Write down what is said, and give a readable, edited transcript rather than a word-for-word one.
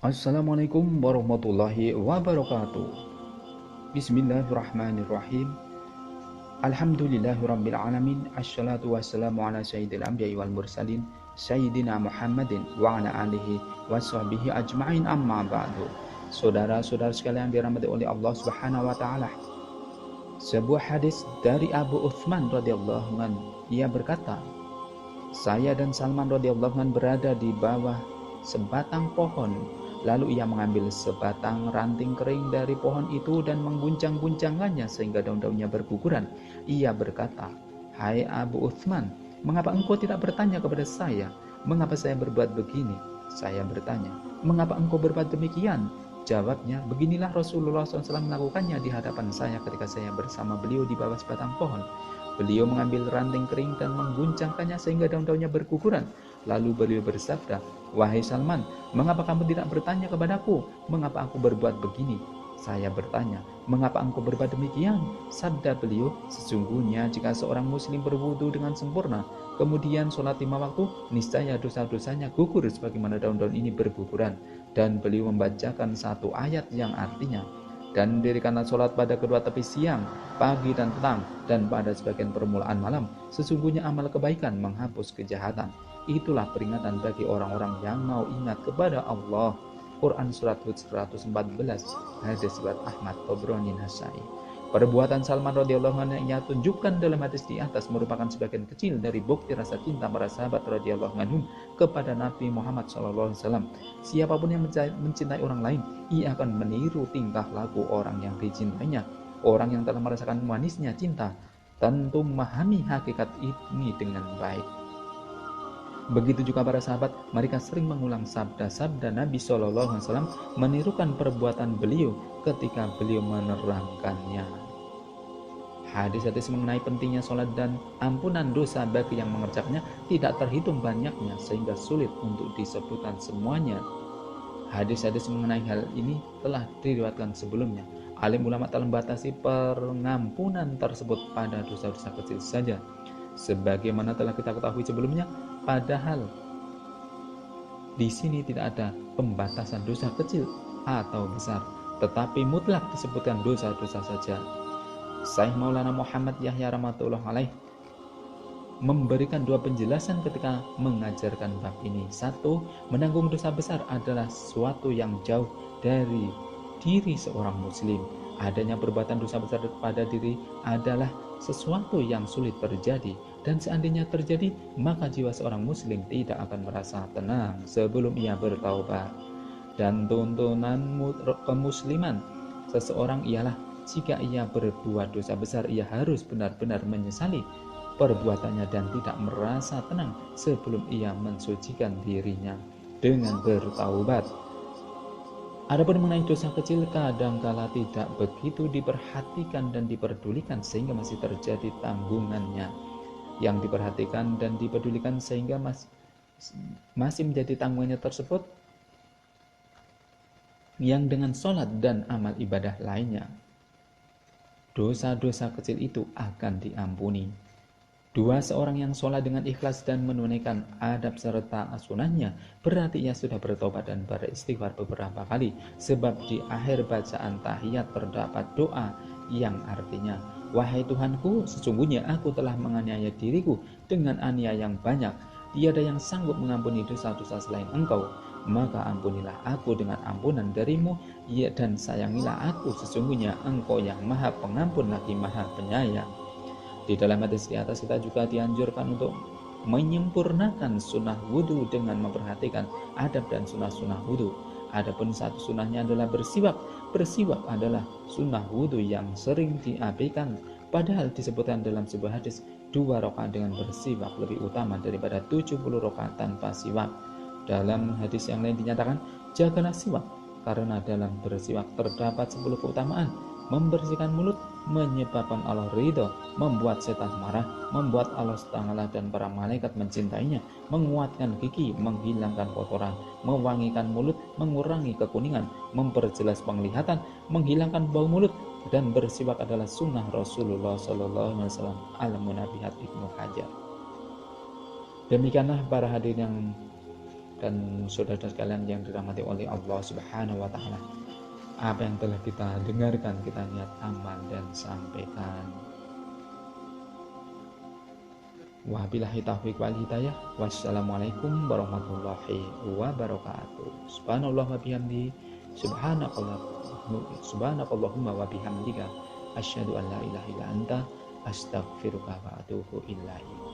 Assalamualaikum warahmatullahi wabarakatuh. Bismillahirrahmanirrahim. Alhamdulillahirabbil alamin. Assalatu wassalamu ala sayyidil anbiya'i wal mursalin sayyidina Muhammadin wa ala alihi washabbihi ajma'in, amma ba'du. Saudara-saudara sekalian dirahmati oleh Allah Subhanahu wa taala. Sebuah hadis dari Abu Uthman radhiyallahu anhu, ia berkata, saya dan Salman radhiyallahu anhu berada di bawah sebatang pohon. Lalu ia mengambil sebatang ranting kering dari pohon itu dan mengguncang-guncangkannya sehingga daun-daunnya berguguran. Ia berkata, "Hai Abu Uthman, mengapa engkau tidak bertanya kepada saya, mengapa saya berbuat begini?" Saya bertanya, "Mengapa engkau berbuat demikian?" Jawabnya, "Beginilah Rasulullah SAW melakukannya di hadapan saya ketika saya bersama beliau di bawah sebatang pohon. Beliau mengambil ranting kering dan mengguncangkannya sehingga daun-daunnya berguguran. Lalu beliau bersabda, 'Wahai Salman, mengapa kamu tidak bertanya kepadaku, mengapa aku berbuat begini?' Saya bertanya, 'Mengapa engkau berbuat demikian?' Sabda beliau, 'Sesungguhnya jika seorang muslim berwudu dengan sempurna, kemudian sholat 5 waktu, niscaya dosa-dosanya gugur sebagaimana daun-daun ini berguguran.' Dan beliau membacakan satu ayat yang artinya, 'Dan dirikanlah sholat pada kedua tepi siang, pagi dan petang, dan pada sebagian permulaan malam. Sesungguhnya amal kebaikan menghapus kejahatan.' Itulah peringatan bagi orang-orang yang mau ingat kepada Allah. Quran Surat Hud 114, hadis riwayat Ahmad, Tabrani, Nasai. Perbuatan Salman radhiyallahu anhu yang ia tunjukkan dalam hadis di atas merupakan sebagian kecil dari bukti rasa cinta para sahabat radhiyallahu anhum kepada Nabi Muhammad SAW. Siapapun yang mencintai orang lain, ia akan meniru tingkah laku orang yang dicintainya. Orang yang telah merasakan manisnya cinta tentu memahami hakikat ini dengan baik. Begitu juga para sahabat, mereka sering mengulang sabda-sabda Nabi SAW, menirukan perbuatan beliau ketika beliau menerangkannya. Hadis-hadis mengenai pentingnya sholat dan ampunan dosa bagi yang mengerjakannya tidak terhitung banyaknya sehingga sulit untuk disebutkan semuanya. Hadis-hadis mengenai hal ini telah diriwayatkan sebelumnya. Alim ulama telah membatasi pengampunan tersebut pada dosa-dosa kecil saja, sebagaimana telah kita ketahui sebelumnya. Padahal di sini tidak ada pembatasan dosa kecil atau besar, tetapi mutlak disebutkan dosa-dosa saja. Syekh Maulana Muhammad Yahya rahmatullah alaih memberikan dua penjelasan ketika mengajarkan bab ini. Satu, menanggung dosa besar adalah sesuatu yang jauh dari diri seorang muslim. Adanya perbuatan dosa besar pada diri adalah sesuatu yang sulit terjadi, dan seandainya terjadi, maka jiwa seorang muslim tidak akan merasa tenang sebelum ia bertaubat. Dan tuntunan kemusliman seseorang ialah jika ia berbuat dosa besar, ia harus benar-benar menyesali perbuatannya dan tidak merasa tenang sebelum ia mensucikan dirinya dengan bertaubat. Adapun mengenai dosa kecil, kadangkala tidak begitu diperhatikan dan diperdulikan sehingga masih terjadi tanggungannya. Yang diperhatikan dan dipedulikan sehingga masih menjadi tanggungannya tersebut yang dengan sholat dan amal ibadah lainnya. Dosa-dosa kecil itu akan diampuni. Seorang yang sholat dengan ikhlas dan menunaikan adab serta sunahnya, berarti ia sudah bertobat dan beristighfar beberapa kali, sebab di akhir bacaan tahiyat terdapat doa yang artinya, "Wahai Tuhanku, sesungguhnya aku telah menganiaya diriku dengan aniaya yang banyak. Tiada yang sanggup mengampuni dosa-dosa selain Engkau. Maka ampunilah aku dengan ampunan darimu, dan sayangilah aku, sesungguhnya Engkau yang maha pengampun lagi maha penyayang." Di dalam hadis di atas kita juga dianjurkan untuk menyempurnakan sunnah wudhu dengan memperhatikan adab dan sunnah-sunnah wudhu. Adapun satu sunnahnya adalah bersiwak. Bersiwak adalah sunnah wudhu yang sering diabaikan, padahal disebutkan dalam sebuah hadis 2 rakaat dengan bersiwak lebih utama daripada 70 rakaat tanpa siwak. Dalam hadis yang lain dinyatakan, jagalah siwak, karena dalam bersiwak terdapat 10 keutamaan. Membersihkan mulut menyebabkan Allah ridho, membuat setan marah, membuat Allah Ta'ala dan para malaikat mencintainya, menguatkan gigi, menghilangkan kotoran, mewangikan mulut, mengurangi kekuningan, memperjelas penglihatan, menghilangkan bau mulut, dan bersiwak adalah sunnah Rasulullah SAW. Al-Munabihat Ibnu Hajar. Demikianlah para hadirin yang Dan saudara sekalian yang dirahmati oleh Allah Subhanahu wa taala, apa yang telah kita dengarkan kita niat amal dan sampaikan. Wabillahi taufiq wal hidayah. Wassalamualaikum warahmatullahi wabarakatuh. Subhanallah wa bihamdi, subhanakallahumma wa bihamdika, asyhadu an la ilaha illa anta, astaghfiruka wa atubu ilaik.